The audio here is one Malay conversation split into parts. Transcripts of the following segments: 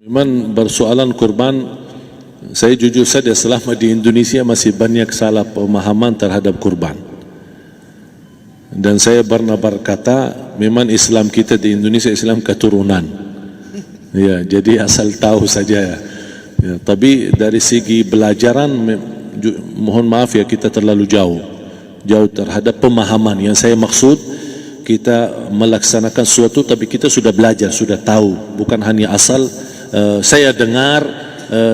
Memang bersoalan kurban, saya jujur saja selama di Indonesia masih banyak salah pemahaman terhadap kurban. Dan saya pernah berkata, memang Islam kita di Indonesia Islam keturunan. Ya, jadi asal tahu saja. Ya, tapi dari segi belajaran, mohon maaf ya kita terlalu jauh terhadap pemahaman. Yang saya maksud, kita melaksanakan sesuatu tapi kita sudah belajar, sudah tahu, bukan hanya asal saya dengar,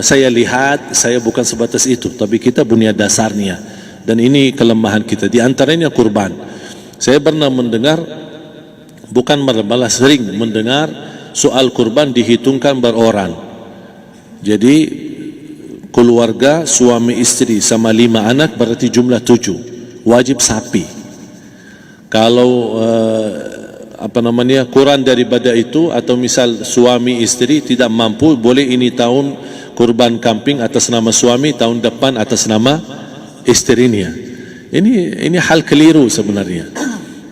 saya lihat, saya bukan sebatas itu, tapi kita punya dasarnya. Dan ini kelemahan kita, di antaranya kurban. Saya pernah mendengar, bukan malah sering mendengar soal kurban dihitungkan beroran. Jadi keluarga suami istri sama 5 anak berarti jumlah 7, wajib sapi. Kalau kurang daripada itu, atau misal suami istri tidak mampu, boleh ini tahun kurban kambing atas nama suami, tahun depan atas nama istrinya. Ini hal keliru sebenarnya.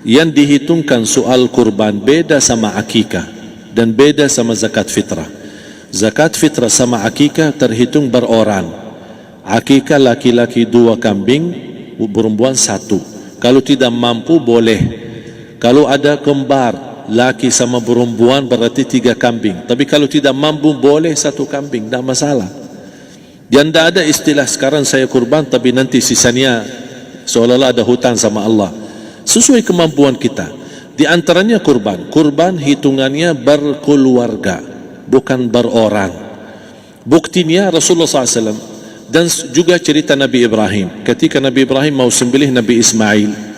Yang dihitungkan soal kurban beda sama akikah dan beda sama zakat fitrah. Zakat fitrah sama akikah terhitung beroran. Akikah laki-laki 2 kambing, perempuan 1. Kalau tidak mampu boleh. Kalau ada kembar laki sama perempuan berarti 3 kambing. Tapi kalau tidak mampu boleh 1 kambing, tidak masalah. Dan tidak ada istilah sekarang saya kurban tapi nanti sisanya seolah-olah ada hutang sama Allah. Sesuai kemampuan kita. Di antaranya kurban. Kurban hitungannya berkeluarga, bukan beroran. Buktinya Rasulullah SAW dan juga cerita Nabi Ibrahim. Ketika Nabi Ibrahim mau sembelih Nabi Ismail,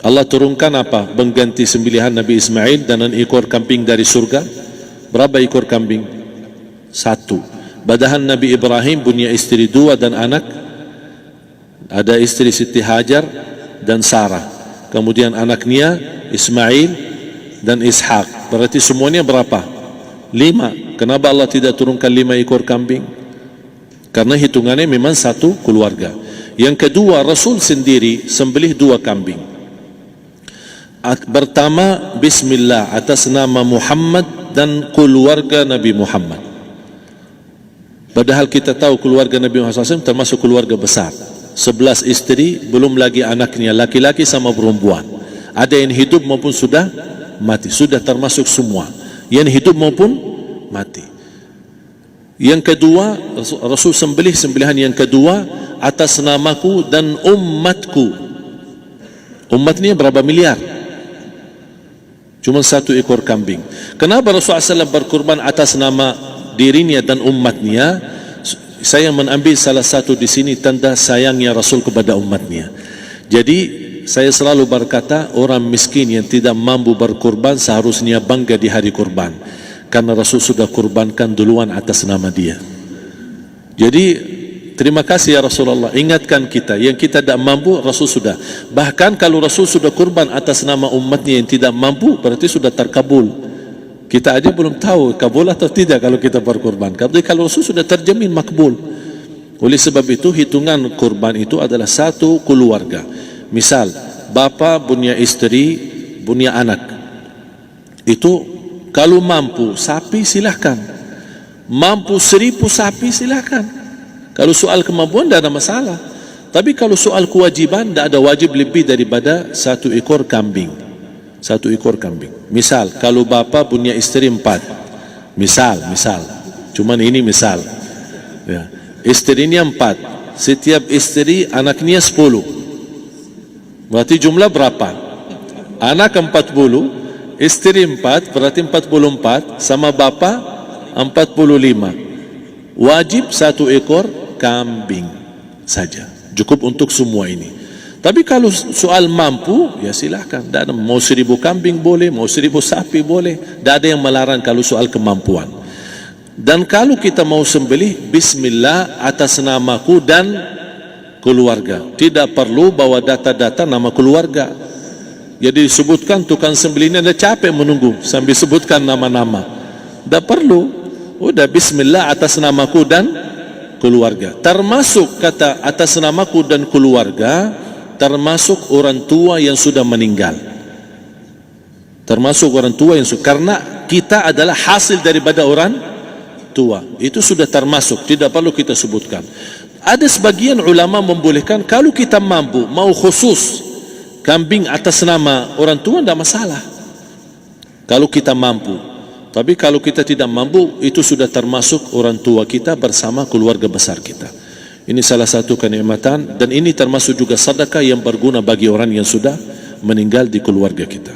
Allah turunkan apa? Mengganti sembelihan Nabi Ismail dengan ekor kambing dari surga. Berapa ekor kambing? 1. Padahal Nabi Ibrahim punya istri 2 dan anak. Ada istri Siti Hajar dan Sarah. Kemudian anaknya Ismail dan Ishak. Berarti semuanya berapa? 5. Kenapa Allah tidak turunkan 5 ekor kambing? Karena hitungannya memang 1 keluarga. Yang kedua, Rasul sendiri sembelih 2 kambing. Pertama, Bismillah atas nama Muhammad dan keluarga Nabi Muhammad. Padahal kita tahu keluarga Nabi Muhammad SAW termasuk keluarga besar. 11 istri, belum lagi anaknya laki-laki sama perempuan. Ada yang hidup maupun sudah mati, sudah termasuk semua. Yang hidup maupun mati. Yang kedua, Rasul sembelih sembelihan yang kedua atas namaku dan umatku. Umatnya berapa miliar? Cuma 1 ekor kambing. Kenapa Rasulullah SAW berkurban atas nama dirinya dan umatnya? Saya mengambil salah satu di sini tanda sayangnya Rasul kepada umatnya. Jadi saya selalu berkata, orang miskin yang tidak mampu berkurban seharusnya bangga di hari kurban, karena Rasul sudah kurbankan duluan atas nama dia. Jadi terima kasih ya Rasulullah, ingatkan kita. Yang kita tidak mampu, Rasul sudah. Bahkan kalau Rasul sudah kurban atas nama umatnya yang tidak mampu, berarti sudah terkabul. Kita aja belum tahu kabul atau tidak kalau kita berkurban. Tapi kalau Rasul sudah terjamin makbul. Oleh sebab itu, hitungan kurban itu adalah 1 keluarga. Misal, bapa punya istri, punya anak. Itu kalau mampu sapi silahkan. Mampu 1000 sapi silahkan. Kalau soal kemampuan tidak ada masalah. Tapi kalau soal kewajiban, tidak ada wajib lebih daripada 1 ekor kambing. 1 ekor kambing. Misal, kalau bapa punya istri 4. Misal. Cuman ini misal. Ya. Istrinya 4. Setiap istri anaknya 10. Berarti jumlah berapa? Anak 40, istri 4, berarti 44, sama bapa 45. Wajib 1 ekor kambing saja, cukup untuk semua ini. Tapi kalau soal mampu, ya silahkan. Mau 1000 kambing boleh, mau 1000 sapi boleh. Tidak ada yang melarang kalau soal kemampuan. Dan kalau kita mau sembelih, Bismillah atas namaku dan keluarga. Tidak perlu bawa data-data nama keluarga. Jadi disebutkan tukang sembelihnya ada capek menunggu sambil sebutkan nama-nama. Tidak perlu. Udah Bismillah atas namaku dan keluarga. Termasuk kata atas namaku dan keluarga, termasuk orang tua yang sudah meninggal. Termasuk orang tua yang sudah, karena kita adalah hasil daripada orang tua. Itu sudah termasuk, tidak perlu kita sebutkan. Ada sebagian ulama membolehkan kalau kita mampu, mau khusus kambing atas nama orang tua, tidak masalah kalau kita mampu. Tapi kalau kita tidak mampu, itu sudah termasuk orang tua kita bersama keluarga besar kita. Ini salah satu kenikmatan, dan ini termasuk juga sedekah yang berguna bagi orang yang sudah meninggal di keluarga kita.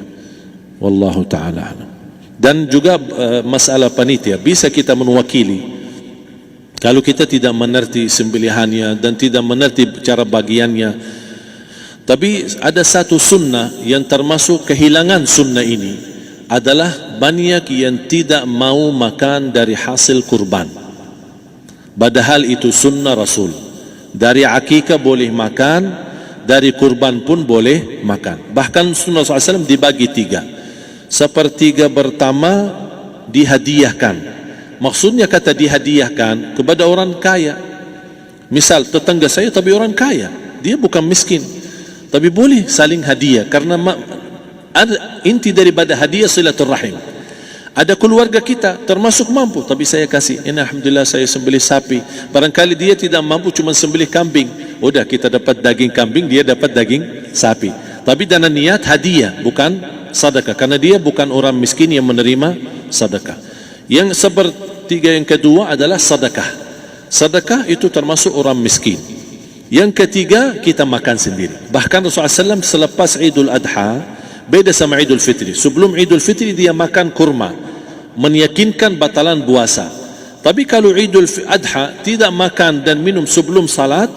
Wallahu ta'ala alam. Dan juga masalah panitia, bisa kita mewakili kalau kita tidak mengerti sembelihannya dan tidak mengerti cara bagiannya. Tapi ada satu sunnah yang termasuk kehilangan sunnah ini, adalah banyak yang tidak mau makan dari hasil kurban, padahal itu sunnah Rasul. Dari akikah boleh makan, dari kurban pun boleh makan. Bahkan sunnah SAW dibagi 3. Sepertiga pertama dihadiahkan. Maksudnya kata dihadiahkan kepada orang kaya. Misal tetangga saya tapi orang kaya, dia bukan miskin, tapi boleh saling hadiah. Karena ada inti daripada hadiah silaturrahim. Ada keluarga kita termasuk mampu, tapi saya kasih, ini alhamdulillah saya sembelih sapi. Barangkali dia tidak mampu, cuma sembelih kambing. Udah, kita dapat daging kambing, dia dapat daging sapi. Tapi dengan niat hadiah, bukan sedekah, karena dia bukan orang miskin yang menerima sedekah. Yang sepertiga yang kedua adalah sedekah. Sedekah itu termasuk orang miskin. Yang ketiga, kita makan sendiri. Bahkan Rasulullah SAW selepas Idul Adha, beda sama Idul Fitri. Sebelum Idul Fitri dia makan kurma, meyakinkan batalan puasa. Tapi kalau Idul Adha tidak makan dan minum sebelum salat,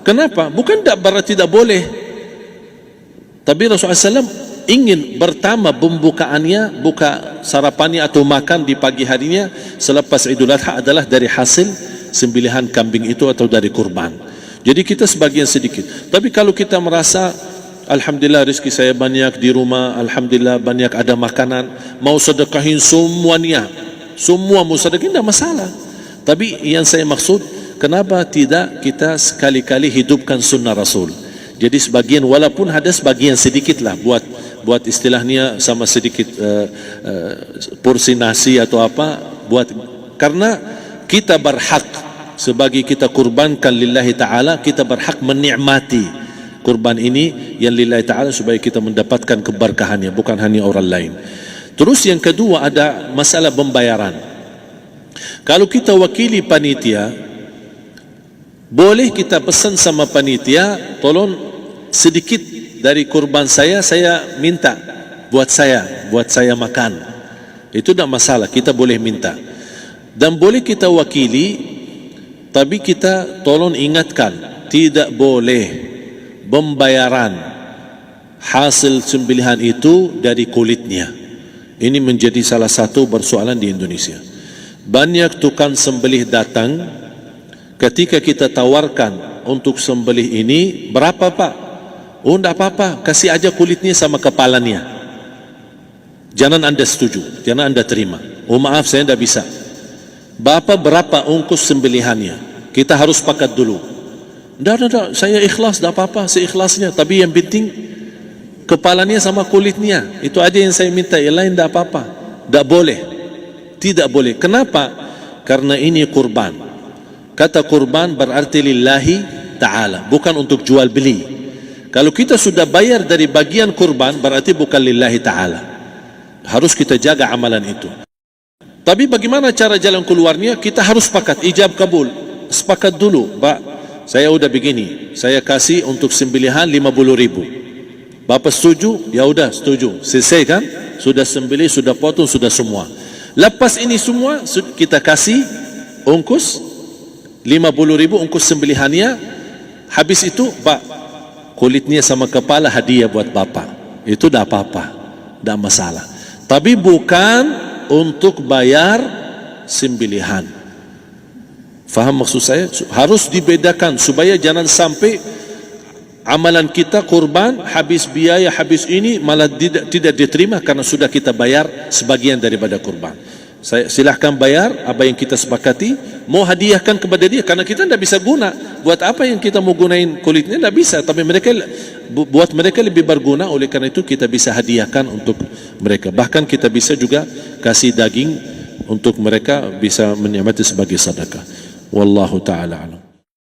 kenapa? Bukan berarti tidak boleh. Tapi Rasulullah SAW ingin pertama pembukaannya, buka sarapannya atau makan di pagi harinya selepas Idul Adha adalah dari hasil sembelihan kambing itu atau dari kurban. Jadi kita sebagian sedikit. Tapi kalau kita merasa alhamdulillah rezeki saya banyak di rumah, alhamdulillah banyak ada makanan, mau sedekahin semuanya, semua mau sedekahin, tidak masalah. Tapi yang saya maksud, kenapa tidak kita sekali-kali hidupkan sunnah Rasul? Jadi sebagian, walaupun ada sebagian sedikit lah, buat istilahnya sama sedikit porsi nasi atau apa, karena kita berhak sebagai kita kurbankan lillahi ta'ala, kita berhak menikmati kurban ini yang lillahi ta'ala supaya kita mendapatkan keberkahannya, bukan hanya orang lain. Terus yang kedua ada masalah pembayaran. Kalau kita wakili panitia, boleh kita pesan sama panitia, tolong sedikit dari kurban saya minta buat saya makan. Itu tidak masalah, kita boleh minta. Dan boleh kita wakili, tapi kita tolong ingatkan, tidak boleh pembayaran hasil sembelihan itu dari kulitnya. Ini menjadi salah satu persoalan di Indonesia. Banyak tukang sembelih datang, ketika kita tawarkan untuk sembelih ini, berapa Pak? Oh, tidak apa-apa, kasih aja kulitnya sama kepalanya. Jangan Anda setuju, jangan Anda terima. Oh maaf, saya tidak bisa. Bapak berapa ongkos sembelihannya? Kita harus sepakat dulu. Tidak, saya ikhlas, tidak apa-apa, seikhlasnya. Tapi yang penting kepalanya sama kulitnya. Itu aja yang saya minta, yang lain tidak apa-apa. Tidak boleh. Tidak boleh. Kenapa? Karena ini kurban. Kata kurban berarti lillahi ta'ala, bukan untuk jual beli. Kalau kita sudah bayar dari bagian kurban, berarti bukan lillahi ta'ala. Harus kita jaga amalan itu. Tapi bagaimana cara jalan keluarnya? Kita harus sepakat, ijab kabul. Sepakat dulu, Pak, saya udah begini, saya kasih untuk sembelihan 50.000. Bapak setuju? Ya udah setuju. Selesai kan? Sudah sembelih, sudah potong, sudah semua. Lepas ini semua, kita kasih ongkos 50.000 ongkos sembelihannya. Habis itu, Pak, kulitnya sama kepala hadiah buat Bapak. Itu tidak apa-apa, tidak masalah. Tapi bukan untuk bayar sembelihan. Faham maksud saya? Harus dibedakan supaya jangan sampai amalan kita kurban habis biaya, habis ini malah tidak diterima karena sudah kita bayar sebagian daripada kurban. Saya silahkan bayar apa yang kita sepakati, mau hadiahkan kepada dia, karena kita tidak bisa guna. Buat apa yang kita mau gunain kulitnya? Tidak bisa. Tapi mereka, buat mereka lebih berguna, oleh karena itu kita bisa hadiahkan untuk mereka. Bahkan kita bisa juga kasih daging untuk mereka bisa menikmati sebagai sedekah. Wallahu taala alam.